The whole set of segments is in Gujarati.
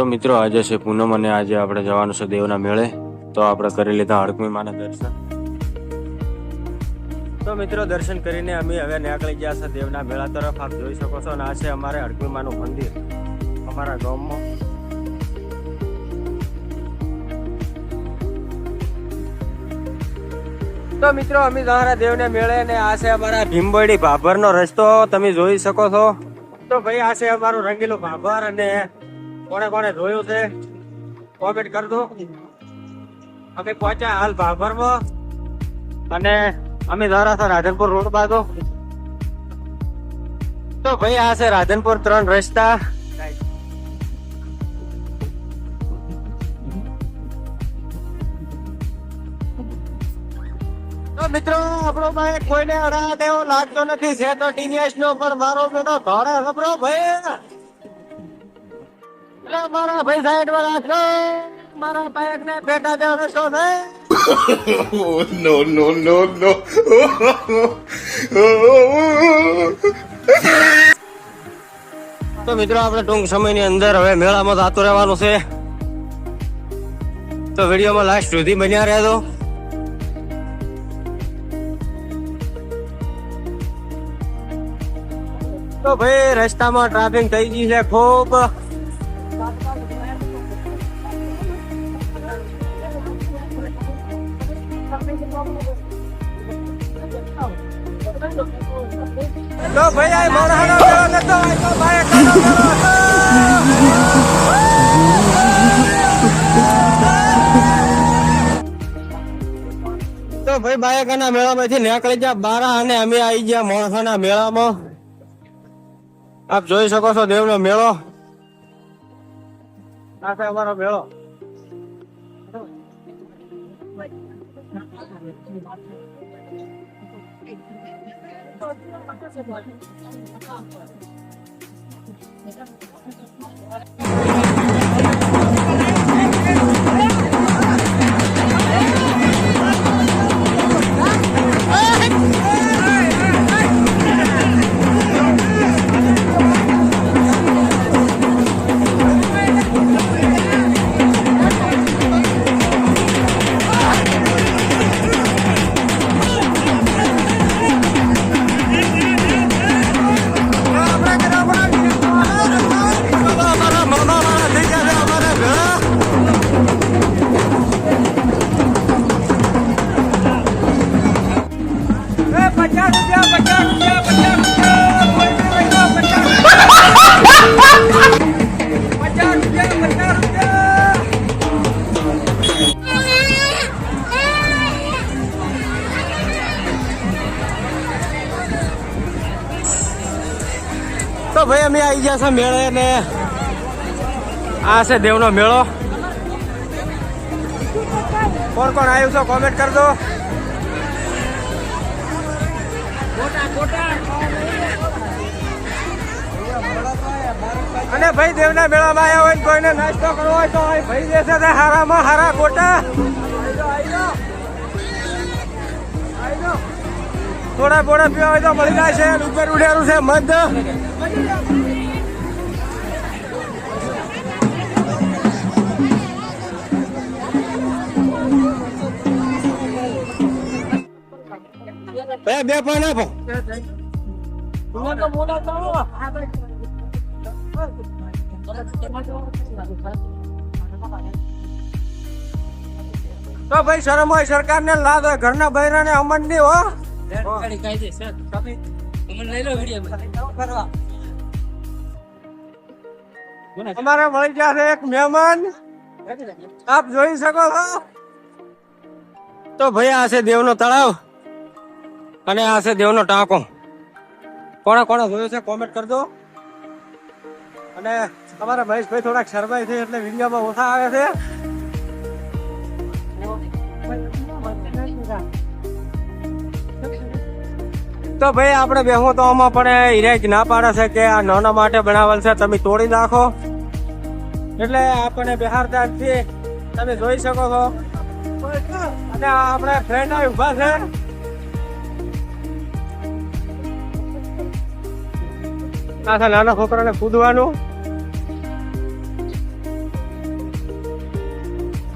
તો મિત્રો આજે છે પૂનમ અને આજે આપણે જવાનું છે દેવના મેળે. તો આપણે કરી લીધા હડકમી માના દર્શન. તો મિત્રો દર્શન કરીને અમે હવે નીકળી ગયા છે દેવના મેળા તરફ. આપ જોઈ શકો છો અને આ છે અમારે હડકમી માનું મંદિર અમારા ગામમાં. તો મિત્રો અમે તમારા દેવને મેળે ને આ છે અમારા ભીમબડી ભાભરનો રસ્તો તમે જોઈ શકો છો. તો ભાઈ આ છે અમારું રંગીલું ભાભર અને કોને કોને જોયું છે કોમેન્ટ કરી દો. અમે પહોંચ્યા હાલ ભાભરમાં અને અમે જરા છો રાધનપુર રોડ બાજુ. તો ભાઈ આ છે રાધનપુર 3 રસ્તા. તો મિત્રો આપણો ભાઈ કોઈને હરાવે તેવો લાગતો નથી છે તો ટીવીએસ નો પણ મારો બેટો ધોળે ખબરો ભાઈ. એટલે મારા ભાઈ સાઈડ માં રાખો મારા બાઈક ને બેટા દેવાનો છો ને. no, no, no, no. તો મિત્રો આપણે ટૂંક સમયની અંદર હવે મેળામાં જતું રહેવાનું છે. તો વિડીયોમાં લાસ્ટ સુધી બન્યા રહેજો. તો ભાઈ રસ્તામાં ટ્રાફિક થઈ ગઈ છે ખૂબ. તો ભાઈ આ મોરાનો મેળો નતો તો ભાઈ કનો મેળો હતો. તો ભાઈ બાયકાના મેળામાંથી નીકળી ગયા બારા અને અમે આવી ગયા મોણસાના મેળામાં. આપ જોઈ શકો છો દેવનો મેળો. આ છે અમારો મેળો. તો ભાઈ અમે આવી ગયા છે મેળે ને આ છે દેવનો મેળો. કોણ કોણ આવ્યું છે કોમેન્ટ કરજો. અને ભાઈ દેવના મેળામાં આવ્યા હોય કોઈને નાસ્તો કરવો હોય તો ભાઈ દેશે હારામાં હારા ગોટા. થોડા બોડા પીવા હોય તો મળી જાય છે. ઉપર ઉડેલું છે મધ. બે પાન આપો. તો ભાઈ શરમ હોય સરકાર ને લાદ હોય ઘરના બૈરા ને અમન ની હો. અમારે મળી ગયા છે એક મહેમાન આપ જોઈ શકો છો. તો ભાઈ આ છે દેવનો તળાવ અને આ છે દેવનો ટાંકો. કોણે કોણે જોયું છે કોમેન્ટ કરજો. અને અમારા મહેશભાઈ થોડાક શરમાય છે એટલે વિડીયોમાં ઓછા આવે છે. તો ભાઈ આપણે બેહું તો આમાં પણ હિરાક ના પાડે છે કે આ નાના માટે બનાવેલ છે તમે તોડી નાખો એટલે આપણે બિહારદાર છીએ તમે જોઈ શકો છો. અને આપણે ફ્રેન્ડ ઉભા છે. આ નાના છોકરાને કૂદવાનું.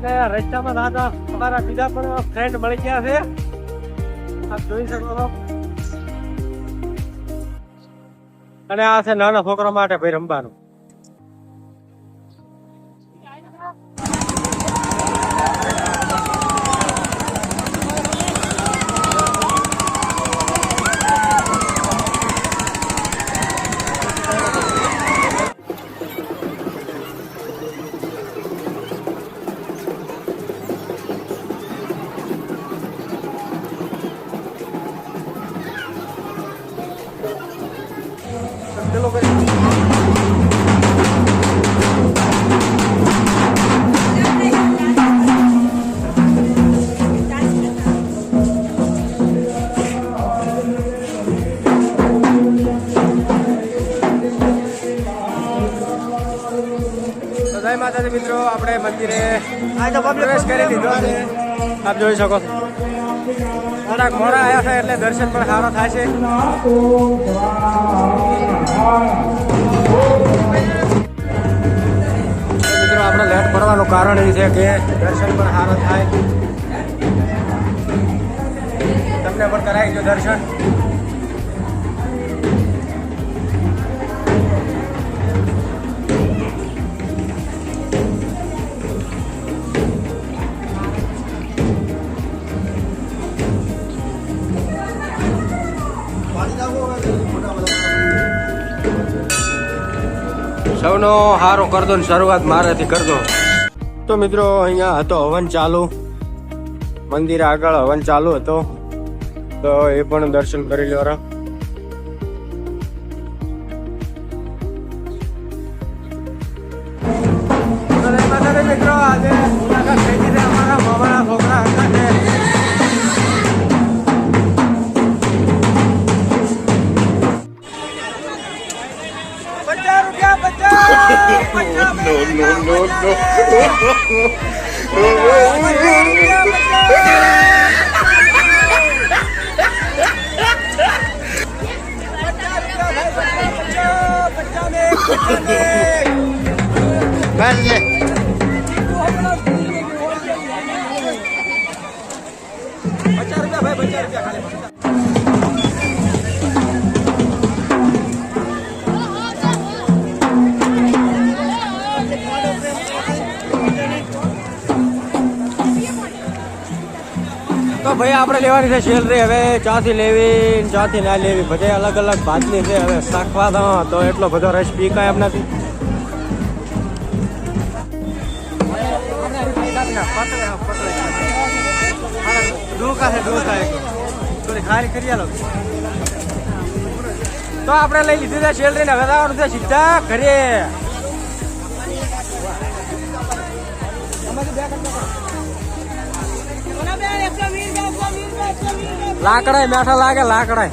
અને રસ્તામાં દાદા અમારા બીજા પણ ફ્રેન્ડ મળી ગયા છે, આપ જોઈ શકો છો. અને આ છે નાના છોકરા માટે ભાઈ રમવાનું. ચલો ભાઈ. જય માતાજી મિત્રો, આપણે મંદિરે પ્રવેશ કરી લીધો છે, આપ જોઈ શકો છો. થોડાક મોડા આવ્યા છે એટલે દર્શન પણ સારો થાય છે. મિત્રો આપણે લેટ પડવાનું કારણ એ છે કે દર્શન પણ સારા થાય, તમને પણ કરાવી દો દર્શન. સૌનો હારો કરદો ને શરૂઆત મારાથી કરદો. તો મિત્રો અહીંયા હતો હવન ચાલુ, મંદિર આગળ હવન ચાલુ હતો, તો એ પણ દર્શન કરી લો. મિત્રો આજે મુલાકાત થઈ ગઈ છે અમારા મામાના છોકરા હતા છે. તો ભાઈ આપણે લેવાની છે સેલરી. હવે ચાથી લેવી ચાથી ના લેવી બધે અલગ અલગ ભાતની છે. હવે શાકવા તો એટલો બધો રસ પીકાય એમ નથી. તો આપણે લઈ લીધી છે સેલરી ને હવે આવવાનું છે સીધા ઘરે. લાકડાય મેઠા લાગે લાકડાય.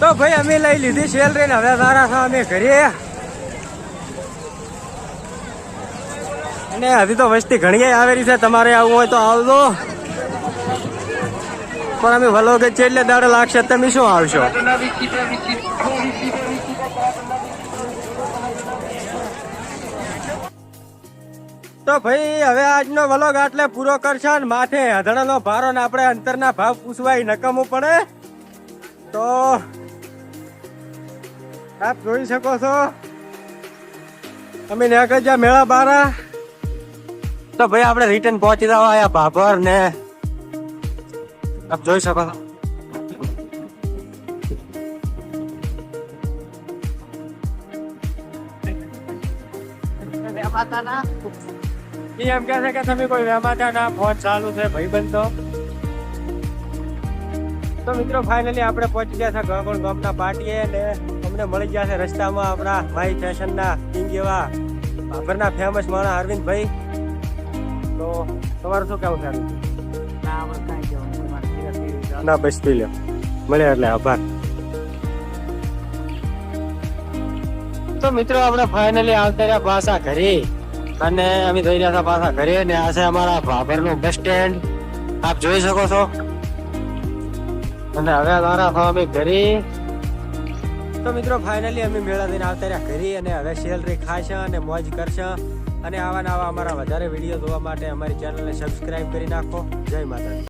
તો ભાઈ અમે લઈ લીધી સેલરી ને હવે સારા છો અમે ઘરે. અને હજી તો વસ્તી ઘણી આવેલી છે, તમારે આવવું હોય તો આવજો. પણ અમે વલોગ છે એટલે દાડો લાગશે, તમે શું આવશો? તો ભાઈ હવે આજનો વ્લોગ આટલે પૂરો કરશે. માથે હધડાનો ભારો ને આપણે અંતરના ભાવ પૂછવાય નકામું પડે. તો આપ જોઈ શકો છો અમે નેકજા મેળા બારા. તો ભાઈ આપણે રિટર્ન પહોંચી જવા આયા ભાભર ને આપ જોઈ શકો છો. એમ કે છે કે તમે કોઈ વેમાતા ના, ફોન ચાલુ છે ભાઈબંધ. તો મિત્રો ફાઇનલી આપણે પહોંચી ગયા છે ગગણ ગામના પાટીએ ને અમને મળી ગયા છે રસ્તામાં આપણા ભાઈ ફેશનના કિંગ એવા ભાભરના ફેમસ માણસ અરવિંદભાઈ. તો તમારું શું કેવું છે? ના બસ પી લ્યો, મળ્યા એટલે આભાર. તો મિત્રો આપણે ફાઇનલી આવતા રહ્યા પાછા ઘરે અને અમે જઈ રહ્યા હતા પાછા ઘરે. ને આ છે અમારા ભાભરનું બસ સ્ટેન્ડ, આપ જોઈ શકો છો. અને હવે અમારા અમે ઘરે તો મિત્રો ફાઇનલી અમે મેળા દઈને આવતા રહ્યા ઘરે અને હવે સેલરી ખાશે અને મોજ કરશે અને આવા અમારા વધારે વિડીયો જોવા માટે અમારી ચેનલને સબસ્ક્રાઇબ કરી નાખો. જય માતાજી.